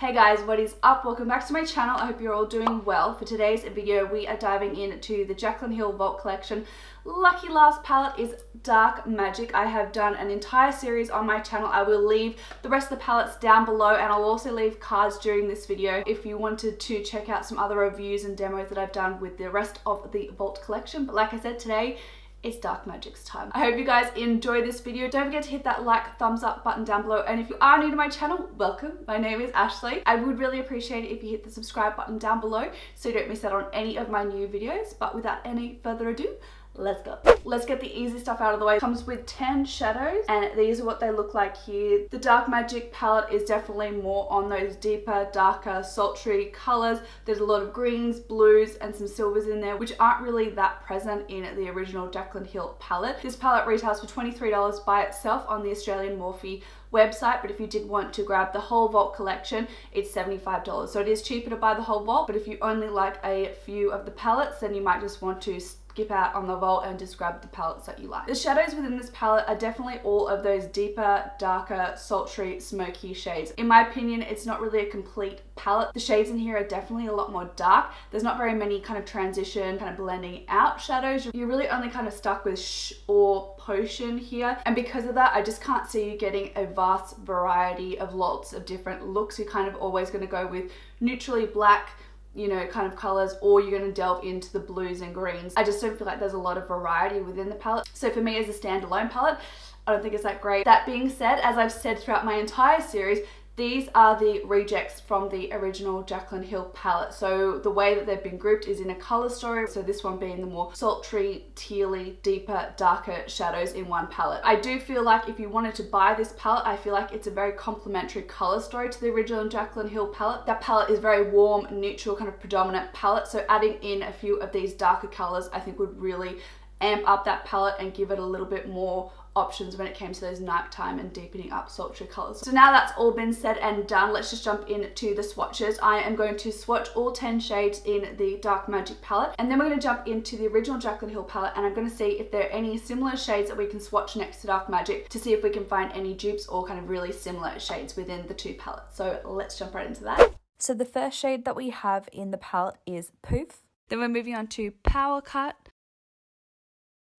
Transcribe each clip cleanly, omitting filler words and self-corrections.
Hey guys, what is up? Welcome back to my channel. I hope you're all doing well. For today's video, we are diving into the Jaclyn Vault collection. Lucky last palette is Dark Magic. I have done an entire series on my channel. I will leave the rest of the palettes down below, and I'll also leave cards during this video if you wanted to check out some other reviews and demos that I've done with the rest of the Vault collection. But like I said, today it's Dark Magic's time. I hope you guys enjoy this video. Don't forget to hit that like, thumbs up button down below. And if you are new to my channel, welcome. My name is Ashlee. I would really appreciate it if you hit the subscribe button down below so you don't miss out on any of my new videos. But without any further ado, let's go. Let's get the easy stuff out of the way. It comes with 10 shadows, and these are what they look like here. The Dark Magic palette is definitely more on those deeper, darker, sultry colors. There's a lot of greens, blues, and some silvers in there, which aren't really that present in the original Jaclyn palette. This palette retails for $23 by itself on the Australian Morphe website, but if you did want to grab the whole Vault collection, it's $75. So it is cheaper to buy the whole Vault, but if you only like a few of the palettes, then you might just want to skip out on the Vault and just grab the palettes that you like. The shadows within this palette are definitely all of those deeper, darker, sultry, smoky shades. In my opinion, it's not really a complete palette. The shades in here are definitely a lot more dark. There's not very many kind of transition, kind of blending out shadows. You're really only kind of stuck with Shh or Potion here. And because of that, I just can't see you getting a vast variety of lots of different looks. You're kind of always going to go with neutrally black, you know, kind of colors, or you're going to delve into the blues and greens. I just don't feel like there's a lot of variety within the palette. So for me as a standalone palette, I don't think it's that great. That being said, as I've said throughout my entire series, these are the rejects from the original Jaclyn palette. So the way that they've been grouped is in a color story. So this one being the more sultry, tealy, deeper, darker shadows in one palette. I do feel like if you wanted to buy this palette, I feel like it's a very complementary color story to the original Jaclyn palette. That palette is very warm, neutral, kind of predominant palette. So adding in a few of these darker colors, I think would really amp up that palette and give it a little bit more options when it came to those nighttime and deepening up sultry colors. So now that's all been said and done, let's just jump into the swatches. I am going to swatch all 10 shades in the Dark Magic palette, and then we're going to jump into the original Jaclyn palette, and I'm going to see if there are any similar shades that we can swatch next to Dark Magic to see if we can find any dupes or kind of really similar shades within the two palettes. So let's jump right into that. So the first shade that we have in the palette is Poof. Then we're moving on to Power Cut,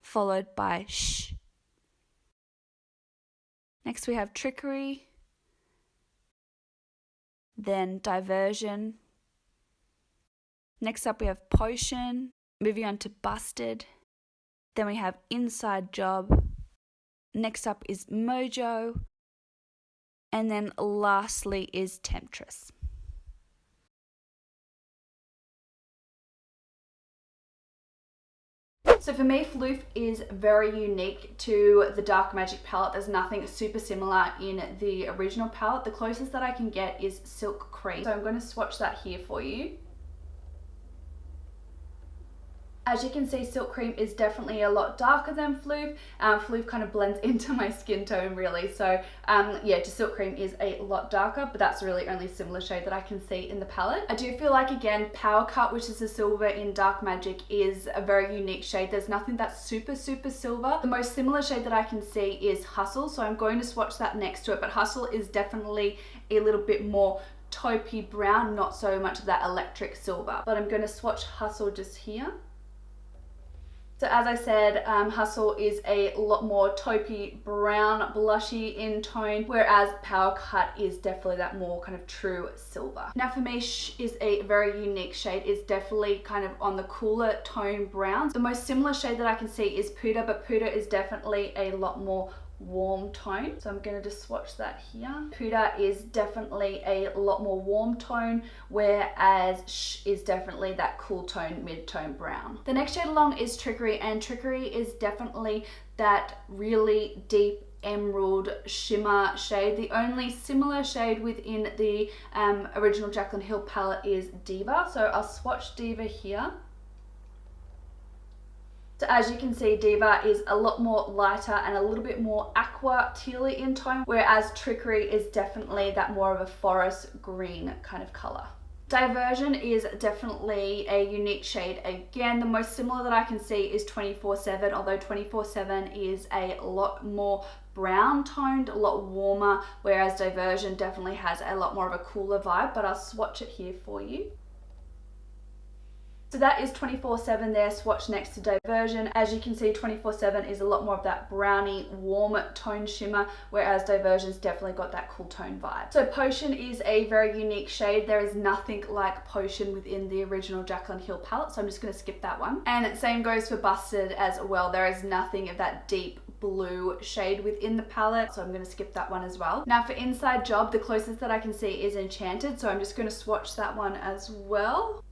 followed by Shh. Next we have Trickery, then Diversion. Next up we have Potion, moving on to Busted. Then we have Inside Job. Next up is Mojo. And then lastly is Temptress. So for me, Floof is very unique to the Dark Magic palette. There's nothing super similar in the original palette. The closest that I can get is Silk Cream. So I'm going to swatch that here for you. As you can see, Silk Cream is definitely a lot darker than Floof. Floof kind of blends into my skin tone really. So yeah, just Silk Cream is a lot darker, but that's really only similar shade that I can see in the palette. I do feel like, again, Power Cut, which is the silver in Dark Magic, is a very unique shade. There's nothing that's super silver. The most similar shade that I can see is Hustle. So I'm going to swatch that next to it, but Hustle is definitely a little bit more taupey brown, not so much of that electric silver. But I'm going to swatch Hustle just here. So as I said, Hustle is a lot more taupey brown, blushy in tone, whereas Power Cut is definitely that more kind of true silver. Now for me, Shh is a very unique shade. It's definitely kind of on the cooler tone browns. The most similar shade that I can see is Puder, but Puder is definitely a lot more warm tone. So I'm going to just swatch that here. Puder is definitely a lot more warm tone, whereas Shh is definitely that cool tone, mid-tone brown. The next shade along is Trickery, and Trickery is definitely that really deep emerald shimmer shade. The only similar shade within the original Jaclyn palette is Diva. So I'll swatch Diva here. So as you can see, Diva is a lot more lighter and a little bit more aqua tealy in tone, whereas Trickery is definitely that more of a forest green kind of color. Diversion is definitely a unique shade. Again, the most similar that I can see is 24/7, although 24/7 is a lot more brown toned, a lot warmer, whereas Diversion definitely has a lot more of a cooler vibe, but I'll swatch it here for you. So that is 24/7 there, swatch next to Diversion. As you can see, 24/7 is a lot more of that browny, warm tone shimmer, whereas Diversion's definitely got that cool tone vibe. So Potion is a very unique shade. There is nothing like Potion within the original Jaclyn Hill palette, so I'm just going to skip that one. And same goes for Busted as well. There is nothing of that deep blue shade within the palette, so I'm going to skip that one as well. Now for Inside Job, the closest that I can see is Enchanted, so I'm just going to swatch that one as well.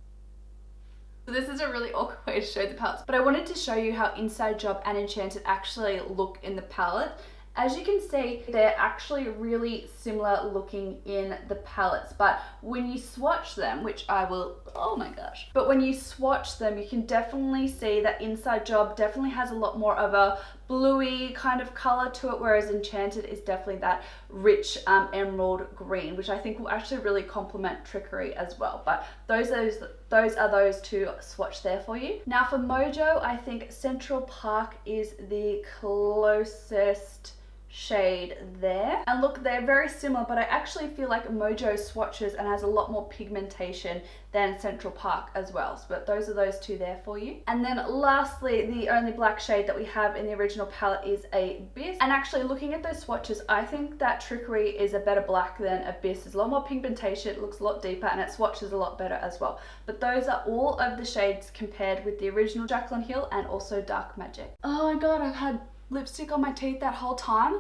So this is a really awkward way to show the palettes, but I wanted to show you how Inside Job and Enchanted actually look in the palette. As you can see, they're actually really similar looking in the palettes, but when you swatch them, which I will, oh my gosh, but when you swatch them, you can definitely see that Inside Job definitely has a lot more of a bluey kind of color to it, whereas Enchanted is definitely that rich emerald green, which I think will actually really complement Trickery as well. But those are those two swatch there for you. Now for Mojo, I think Central Park is the closest shade there, and look, they're very similar, but I actually feel like Mojo swatches and has a lot more pigmentation than Central Park as well. But those are those two there for you. And then lastly, the only black shade that we have in the original palette is Abyss, and actually looking at those swatches, I think that Trickery is a better black than Abyss. There's a lot more pigmentation, it looks a lot deeper, and it swatches a lot better as well. But those are all of the shades compared with the original Jaclyn Hill and also Dark Magic. Oh my god, I've had lipstick on my teeth that whole time.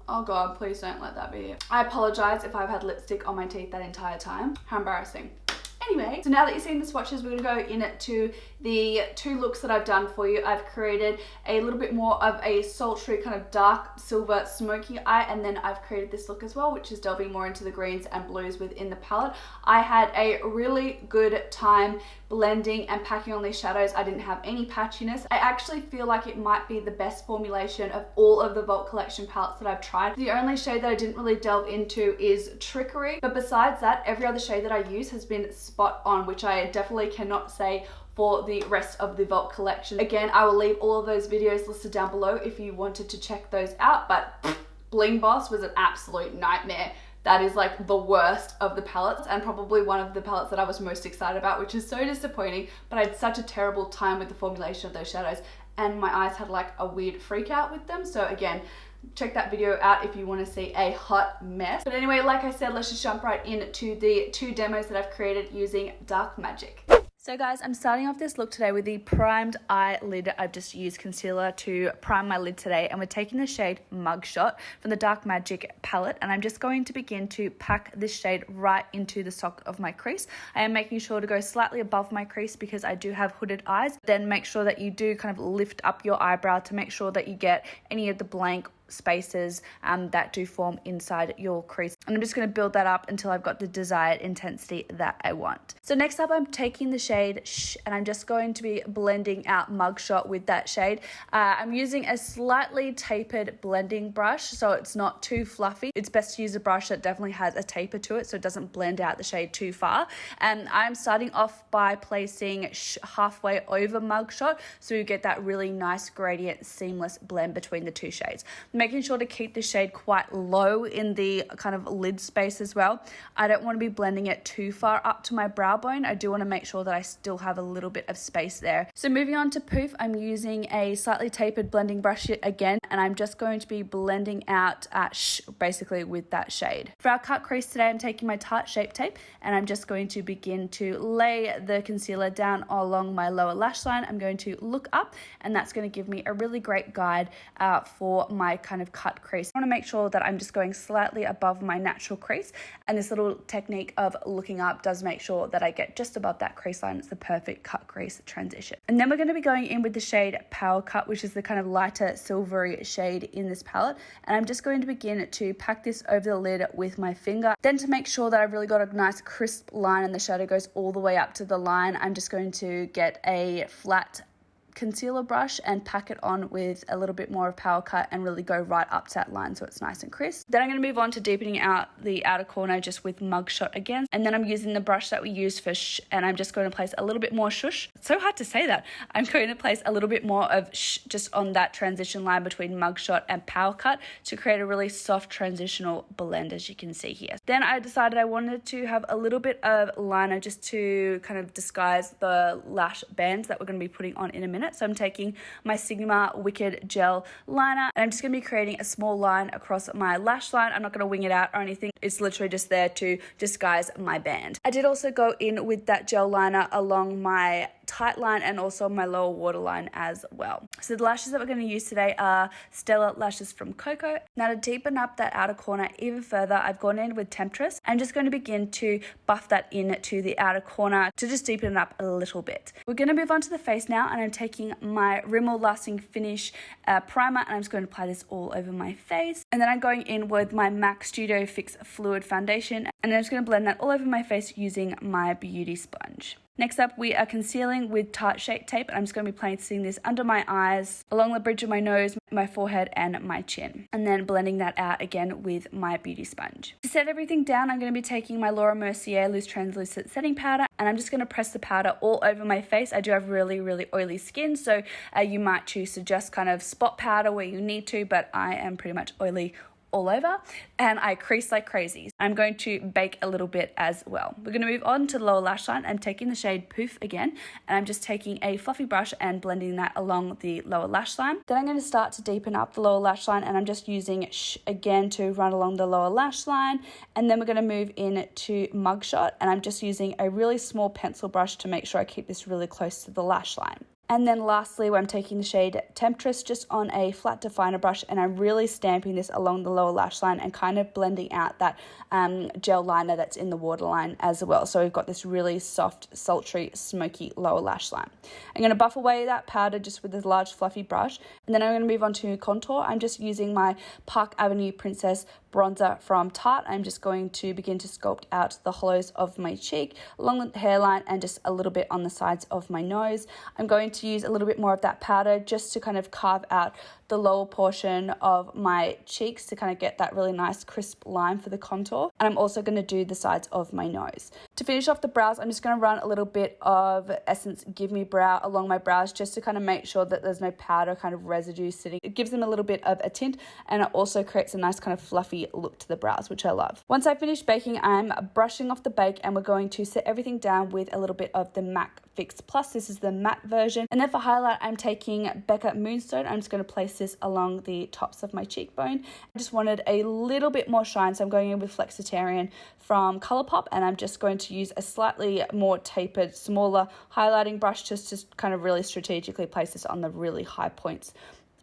Oh god, please don't let that be it. I apologize if I've had lipstick on my teeth that entire time. How embarrassing. Anyway, so now that you've seen the swatches, we're gonna go into the two looks that I've done for you. I've created a little bit more of a sultry kind of dark silver smoky eye, and then I've created this look as well, which is delving more into the greens and blues within the palette. I had a really good time blending and packing on these shadows. I didn't have any patchiness. I actually feel like it might be the best formulation of all of the Vault Collection palettes that I've tried. The only shade that I didn't really delve into is Trickery, but besides that, every other shade that I use has been spot on, which I definitely cannot say for the rest of the Vault Collection. Again, I will leave all of those videos listed down below if you wanted to check those out, but Bling Boss was an absolute nightmare. That is like the worst of the palettes, and probably one of the palettes that I was most excited about, which is so disappointing, but I had such a terrible time with the formulation of those shadows, and my eyes had like a weird freak out with them. So again, check that video out if you want to see a hot mess. But anyway, like I said, let's just jump right into the two demos that I've created using Dark Magic. So guys, I'm starting off this look today with the primed eyelid. I've just used concealer to prime my lid today, and we're taking the shade Mugshot from the Dark Magic palette, and I'm just going to begin to pack this shade right into the socket of my crease. I am making sure to go slightly above my crease because I do have hooded eyes. Then make sure that you do kind of lift up your eyebrow to make sure that you get any of the blank spaces that do form inside your crease. And I'm just going to build that up until I've got the desired intensity that I want. So next up, I'm taking the shade Shh, and I'm just going to be blending out Mugshot with that shade. I'm using a slightly tapered blending brush, so it's not too fluffy. It's best to use a brush that definitely has a taper to it so it doesn't blend out the shade too far. And I'm starting off by placing Shh halfway over Mugshot so you get that really nice gradient seamless blend between the two shades. Making sure to keep the shade quite low in the kind of lid space as well. I don't want to be blending it too far up to my brow bone. I do want to make sure that I still have a little bit of space there. So moving on to Poof, I'm using a slightly tapered blending brush again, and I'm just going to be blending out Shh basically with that shade. For our cut crease today, I'm taking my Tarte Shape Tape, and I'm just going to begin to lay the concealer down along my lower lash line. I'm going to look up, and that's going to give me a really great guide for my kind of cut crease. I want to make sure that I'm just going slightly above my natural crease, and this little technique of looking up does make sure that I get just above that crease line. It's the perfect cut crease transition. And then we're going to be going in with the shade Power Cut, which is the kind of lighter silvery shade in this palette, and I'm just going to begin to pack this over the lid with my finger. Then to make sure that I've really got a nice crisp line and the shadow goes all the way up to the line, I'm just going to get a flat concealer brush and pack it on with a little bit more of Power Cut and really go right up to that line so it's nice and crisp. Then I'm going to move on to deepening out the outer corner just with Mugshot again. And then I'm using the brush that we used for and I'm just going to place a little bit more shush. It's so hard to say that. I'm going to place a little bit more of just on that transition line between Mugshot and Power Cut to create a really soft transitional blend, as you can see here. Then I decided I wanted to have a little bit of liner just to kind of disguise the lash bands that we're going to be putting on in a minute. So I'm taking my Sigma Wicked Gel Liner and I'm just going to be creating a small line across my lash line. I'm not going to wing it out or anything. It's literally just there to disguise my band. I did also go in with that gel liner along my tight line and also my lower waterline as well. So the lashes that we're going to use today are Stella lashes from Koko. Now to deepen up that outer corner even further, I've gone in with Temptress. I'm just going to begin to buff that into the outer corner to just deepen it up a little bit. We're going to move on to the face now, and I'm taking my Rimmel Lasting Finish primer and I'm just going to apply this all over my face. And then I'm going in with my MAC Studio Fix Fluid Foundation and I'm just going to blend that all over my face using my beauty sponge. Next up, we are concealing with Tarte Shape Tape, and I'm just going to be placing this under my eyes, along the bridge of my nose, my forehead, and my chin. And then blending that out again with my beauty sponge. To set everything down, I'm going to be taking my Mercier Loose Translucent Setting Powder, and I'm just going to press the powder all over my face. I do have really, really oily skin, so you might choose to just kind of spot powder where you need to, but I am pretty much oily all over and I crease like crazy. I'm going to bake a little bit as well. We're going to move on to the lower lash line. I'm taking the shade Poof again and I'm just taking a fluffy brush and blending that along the lower lash line. Then I'm going to start to deepen up the lower lash line and I'm just using again to run along the lower lash line, and then we're going to move in to Mugshot and I'm just using a really small pencil brush to make sure I keep this really close to the lash line. And then lastly, I'm taking the shade Temptress just on a flat definer brush and I'm really stamping this along the lower lash line and kind of blending out that gel liner that's in the waterline as well. So we've got this really soft, sultry, smoky lower lash line. I'm going to buff away that powder just with this large fluffy brush, and then I'm going to move on to contour. I'm just using my Park Avenue Princess bronzer from Tarte. I'm just going to begin to sculpt out the hollows of my cheek, along the hairline and just a little bit on the sides of my nose. I'm going to use a little bit more of that powder just to kind of carve out the lower portion of my cheeks to kind of get that really nice crisp line for the contour. And I'm also going to do the sides of my nose. To finish off the brows, I'm just going to run a little bit of Essence Give Me Brow along my brows just to kind of make sure that there's no powder kind of residue sitting. It gives them a little bit of a tint and it also creates a nice kind of fluffy look to the brows, which I love. Once I finish baking, I'm brushing off the bake and we're going to set everything down with a little bit of the MAC Fix Plus. This is the matte version. And then for highlight, I'm taking Becca Moonstone. I'm just going to place this along the tops of my cheekbone. I just wanted a little bit more shine, so I'm going in with Flexitarian from Colourpop, and I'm just going to use a slightly more tapered, smaller highlighting brush just to kind of really strategically place this on the really high points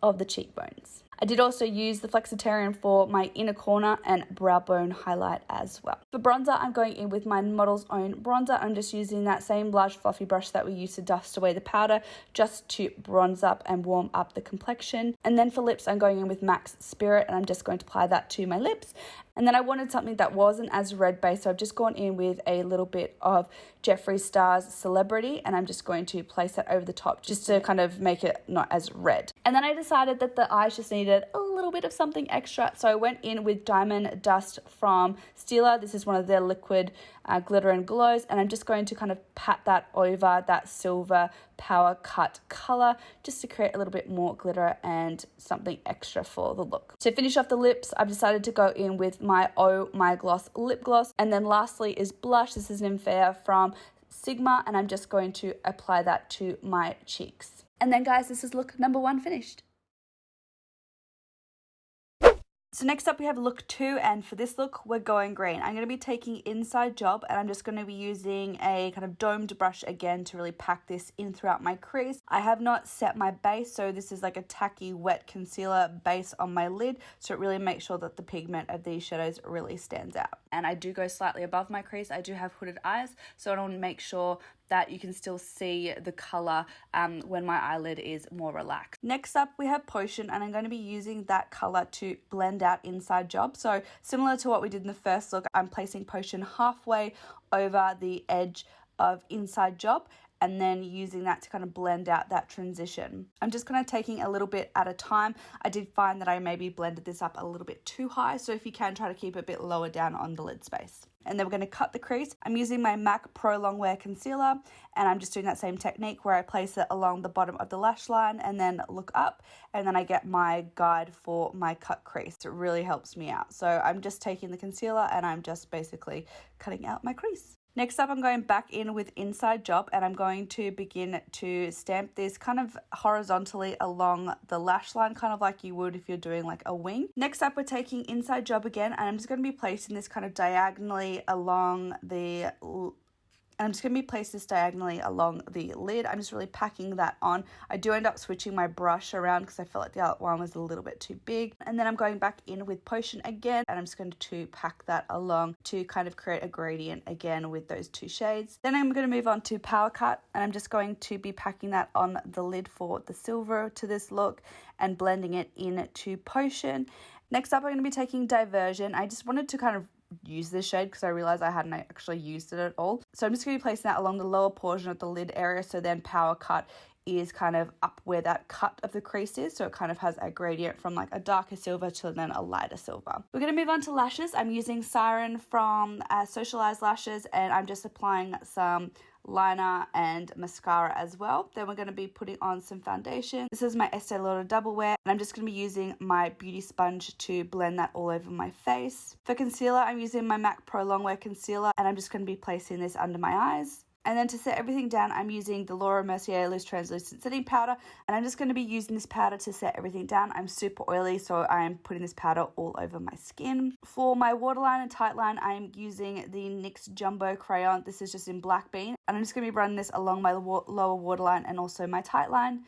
of the cheekbones. I did also use the Flexitarian for my inner corner and brow bone highlight as well. For bronzer, I'm going in with my Model's Own bronzer. I'm just using that same large fluffy brush that we used to dust away the powder just to bronze up and warm up the complexion. And then for lips, I'm going in with MAC's Spirit and I'm just going to apply that to my lips. And then I wanted something that wasn't as red based, so I've just gone in with a little bit of Jeffree Star's Celebrity and I'm just going to place that over the top just to kind of make it not as red. And then I decided that the eyes just needed a little bit of something extra, so I went in with Diamond Dust from Stella. This is one of their liquid glitter and glows, and I'm just going to kind of pat that over that silver power cut color just to create a little bit more glitter and something extra for the look. To finish off the lips, I've decided to go in with my Oh My Gloss lip gloss, and then lastly is blush. This is Nymphea from Sigma, and I'm just going to apply that to my cheeks. And then guys, this is look number 1 finished. So next up we have look 2, and for this look we're going green. I'm going to be taking Inside Job and I'm just going to be using a kind of domed brush again to really pack this in throughout my crease. I have not set my base, so this is like a tacky wet concealer base on my lid, so it really makes sure that the pigment of these shadows really stands out. And I do go slightly above my crease. I do have hooded eyes, so I want to make sure that you can still see the color when my eyelid is more relaxed. Next up we have Potion, and I'm going to be using that color to blend out Inside Job. So similar to what we did in the first look, I'm placing Potion halfway over the edge of Inside Job, and then using that to kind of blend out that transition. I'm just kind of taking a little bit at a time. I did find that I maybe blended this up a little bit too high, so if you can, try to keep it a bit lower down on the lid space. And then we're going to cut the crease. I'm using my MAC Pro Longwear Concealer, and I'm just doing that same technique where I place it along the bottom of the lash line and then look up, and then I get my guide for my cut crease. It really helps me out. So I'm just taking the concealer and I'm just basically cutting out my crease. Next up, I'm going back in with Inside Job, and I'm going to begin to stamp this kind of horizontally along the lash line, kind of like you would if you're doing like a wing. Next up, we're taking Inside Job again, and I'm just going to be placing this kind of diagonally along the I'm just going to be placing this diagonally along the lid. I'm just really packing that on. I do end up switching my brush around because I felt like the other one was a little bit too big. And then I'm going back in with Potion again, and I'm just going to pack that along to kind of create a gradient again with those two shades. Then I'm going to move on to Power Cut, and I'm just going to be packing that on the lid for the silver to this look and blending it into Potion. Next up, I'm going to be taking Diversion. I just wanted to kind of use this shade because I realized I hadn't actually used it at all. So I'm just going to be placing that along the lower portion of the lid area, so then Power Cut is kind of up where that cut of the crease is, so it kind of has a gradient from like a darker silver to then a lighter silver. We're going to move on to lashes. I'm using Siren from Socialized Lashes, and I'm just applying some liner and mascara as well. Then we're going to be putting on some foundation. This is my Estee Lauder Double Wear, and I'm just going to be using my beauty sponge to blend that all over my face. For concealer, I'm using my MAC Pro Longwear Concealer, and I'm just going to be placing this under my eyes. And then to set everything down, I'm using the Laura Mercier Loose Translucent Setting Powder, and I'm just going to be using this powder to set everything down. I'm super oily, so I'm putting this powder all over my skin. For my waterline and tightline, I'm using the NYX Jumbo Crayon. This is just in Black Bean, and I'm just going to be running this along my lower waterline and also my tightline.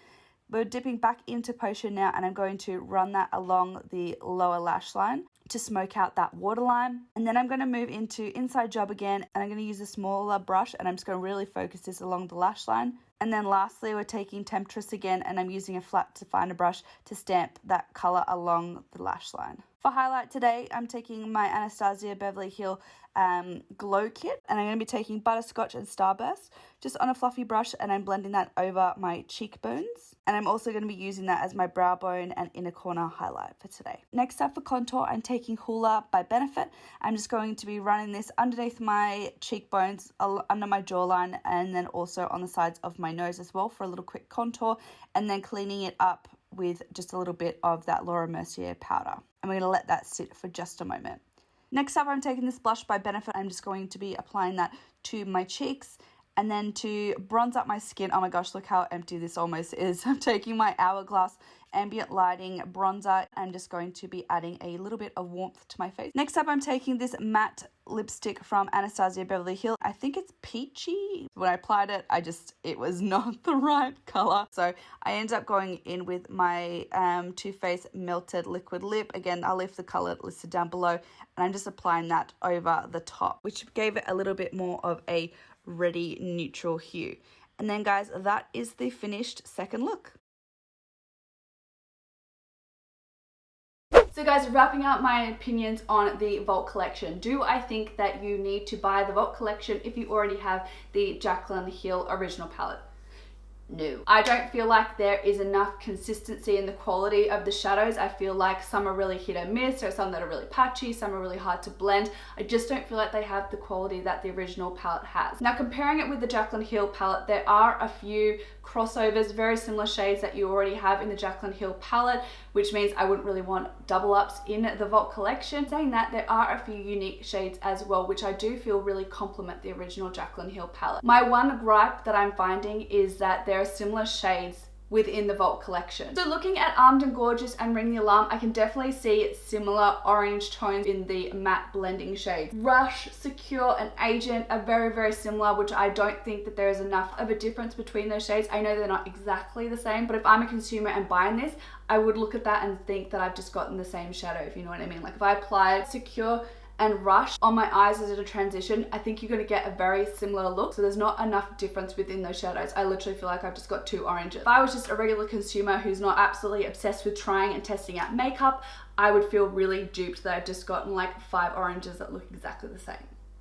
We're dipping back into Potion now, and I'm going to run that along the lower lash line to smoke out that waterline. And then I'm going to move into Inside Job again, and I'm going to use a smaller brush, and I'm just going to really focus this along the lash line. And then lastly, we're taking Temptress again, and I'm using a flat definer brush to stamp that color along the lash line. For highlight today, I'm taking my Anastasia Beverly Hills Glow Kit, and I'm going to be taking Butterscotch and Starburst just on a fluffy brush, and I'm blending that over my cheekbones. And I'm also going to be using that as my brow bone and inner corner highlight for today. Next up for contour, I'm taking Hoola by Benefit. I'm just going to be running this underneath my cheekbones, under my jawline, and then also on the sides of my nose as well for a little quick contour, and then cleaning it up with just a little bit of that Laura Mercier powder. I'm going to let that sit for just a moment. Next up, I'm taking this blush by Benefit. I'm just going to be applying that to my cheeks. And then to bronze up my skin, oh my gosh, look how empty this almost is. I'm taking my Hourglass Ambient Lighting Bronzer. I'm just going to be adding a little bit of warmth to my face. Next up, I'm taking this matte lipstick from Anastasia Beverly Hills. I think it's peachy. When I applied it, it was not the right color. So I ended up going in with my Too Faced Melted Liquid Lip. Again, I'll leave the color listed down below. And I'm just applying that over the top, which gave it a little bit more of a ready neutral hue. And then guys, that is the finished second look. So guys, wrapping up my opinions on the Vault collection. Do I think that you need to buy the Vault collection if you already have the Jaclyn Hill original palette? No. I don't feel like there is enough consistency in the quality of the shadows. I feel like some are really hit or miss. There are some that are really patchy, some are really hard to blend. I just don't feel like they have the quality that the original palette has. Now, comparing it with the Jaclyn Hill palette, there are a few crossovers, very similar shades that you already have in the Jaclyn Hill palette, which means I wouldn't really want double ups in the Vault collection. Saying that, there are a few unique shades as well, which I do feel really complement the original Jaclyn Hill palette. My one gripe that I'm finding is that there are similar shades within the Vault collection. So looking at Armed and Gorgeous and Ring the Alarm, I can definitely see similar orange tones in the matte blending shades. Rush, Secure, and Agent are very, very similar, which I don't think that there is enough of a difference between those shades. I know they're not exactly the same, but if I'm a consumer and buying this, I would look at that and think that I've just gotten the same shadow, if you know what I mean. Like if I applied Secure and Rush on my eyes as a transition, I think you're going to get a very similar look. So there's not enough difference within those shadows. I literally feel like I've just got two oranges. If I was just a regular consumer who's not absolutely obsessed with trying and testing out makeup, I would feel really duped that I've just gotten like 5 oranges that look exactly the same.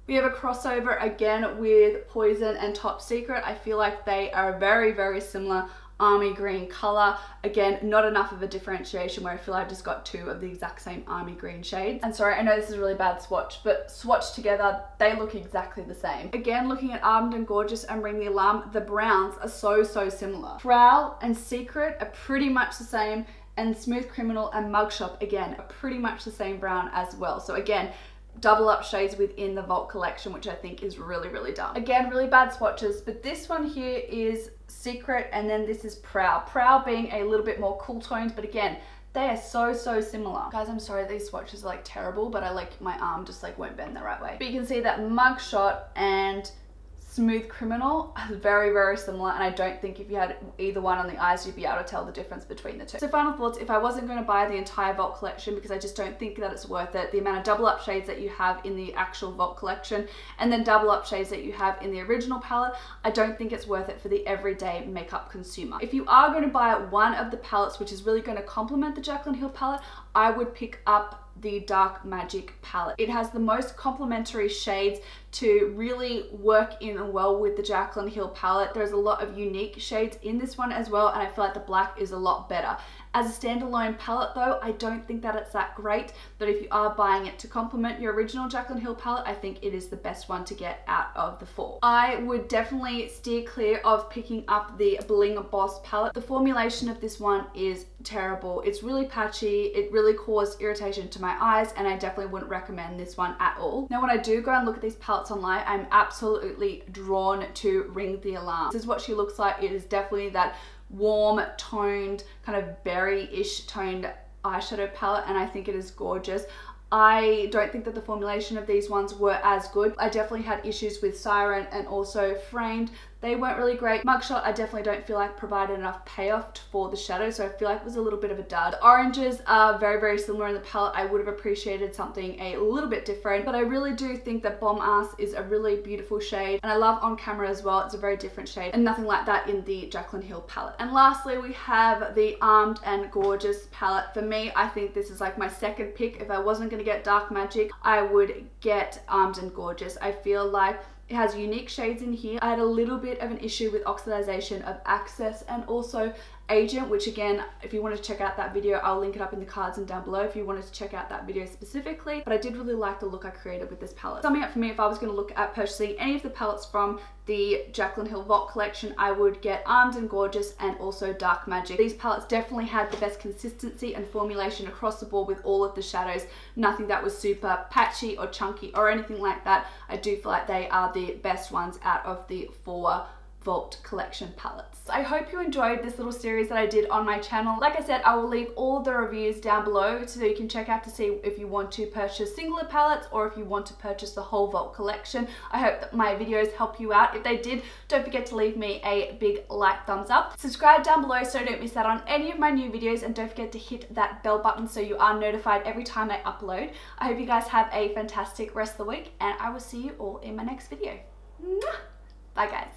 We have a crossover again with Poison and Top Secret. I feel like they are very, very similar army green color. Again, not enough of a differentiation where I feel I just got two of the exact same army green shades. And sorry, I know this is a really bad swatch, but swatched together, they look exactly the same. Again, looking at Armed and Gorgeous and Ring the Alarm, the browns are so similar. Prowl and Secret are pretty much the same, and Smooth Criminal and Mugshot, again, are pretty much the same brown as well. So again, double up shades within the Vault collection, which I think is really, really dumb. Again, really bad swatches, but this one here is Secret, and then this is Prowl. Prowl being a little bit more cool toned, but again, they are so similar. Guys, I'm sorry these swatches are like terrible, but I like my arm just like won't bend the right way. But you can see that Mugshot and Smooth Criminal are very similar, and I don't think if you had either one on the eyes, you'd be able to tell the difference between the two. So final thoughts, if I wasn't going to buy the entire Vault collection, because I just don't think that it's worth it, the amount of double up shades that you have in the actual Vault collection, and then double up shades that you have in the original palette, I don't think it's worth it for the everyday makeup consumer. If you are going to buy one of the palettes, which is really going to complement the Jaclyn Hill palette, I would pick up the Dark Magic palette. It has the most complementary shades to really work in well with the Jaclyn Hill palette. There's a lot of unique shades in this one as well, and I feel like the black is a lot better. As a standalone palette though, I don't think that it's that great, but if you are buying it to complement your original Jaclyn Hill palette, I think it is the best one to get out of the four. I would definitely steer clear of picking up the Bling Boss palette. The formulation of this one is terrible. It's really patchy, it really caused irritation to my eyes, and I definitely wouldn't recommend this one at all. Now when I do go and look at these palettes online, I'm absolutely drawn to Ring the Alarm. This is what she looks like. It is definitely that warm toned, kind of berry-ish toned eyeshadow palette, and I think it is gorgeous. I don't think that the formulation of these ones were as good. I definitely had issues with Siren and also Framed. They weren't really great. Mugshot, I definitely don't feel like provided enough payoff for the shadow, so I feel like it was a little bit of a dud. The oranges are very similar in the palette. I would have appreciated something a little bit different, but I really do think that Bomb Ass is a really beautiful shade, and I love On Camera as well. It's a very different shade, and nothing like that in the Jaclyn Hill palette. And lastly, we have the Armed and Gorgeous palette. For me, I think this is like my second pick. If I wasn't going to get Dark Magic, I would get Armed and Gorgeous. I feel like it has unique shades in here. I had a little bit of an issue with oxidization of Access and also Agent, which again, if you want to check out that video, I'll link it up in the cards and down below if you wanted to check out that video specifically. But I did really like the look I created with this palette. Summing up for me, if I was going to look at purchasing any of the palettes from the Jaclyn Hill Vault collection, I would get Armed and Gorgeous and also Dark Magic. These palettes definitely had the best consistency and formulation across the board with all of the shadows. Nothing that was super patchy or chunky or anything like that. I do feel like they are the best ones out of the four Vault collection palettes. I hope you enjoyed this little series that I did on my channel. Like I said, I will leave all of the reviews down below so you can check out to see if you want to purchase singular palettes or if you want to purchase the whole Vault collection. I hope that my videos help you out. If they did, don't forget to leave me a big like thumbs up. Subscribe down below so you don't miss out on any of my new videos, and don't forget to hit that bell button so you are notified every time I upload. I hope you guys have a fantastic rest of the week, and I will see you all in my next video. Bye guys.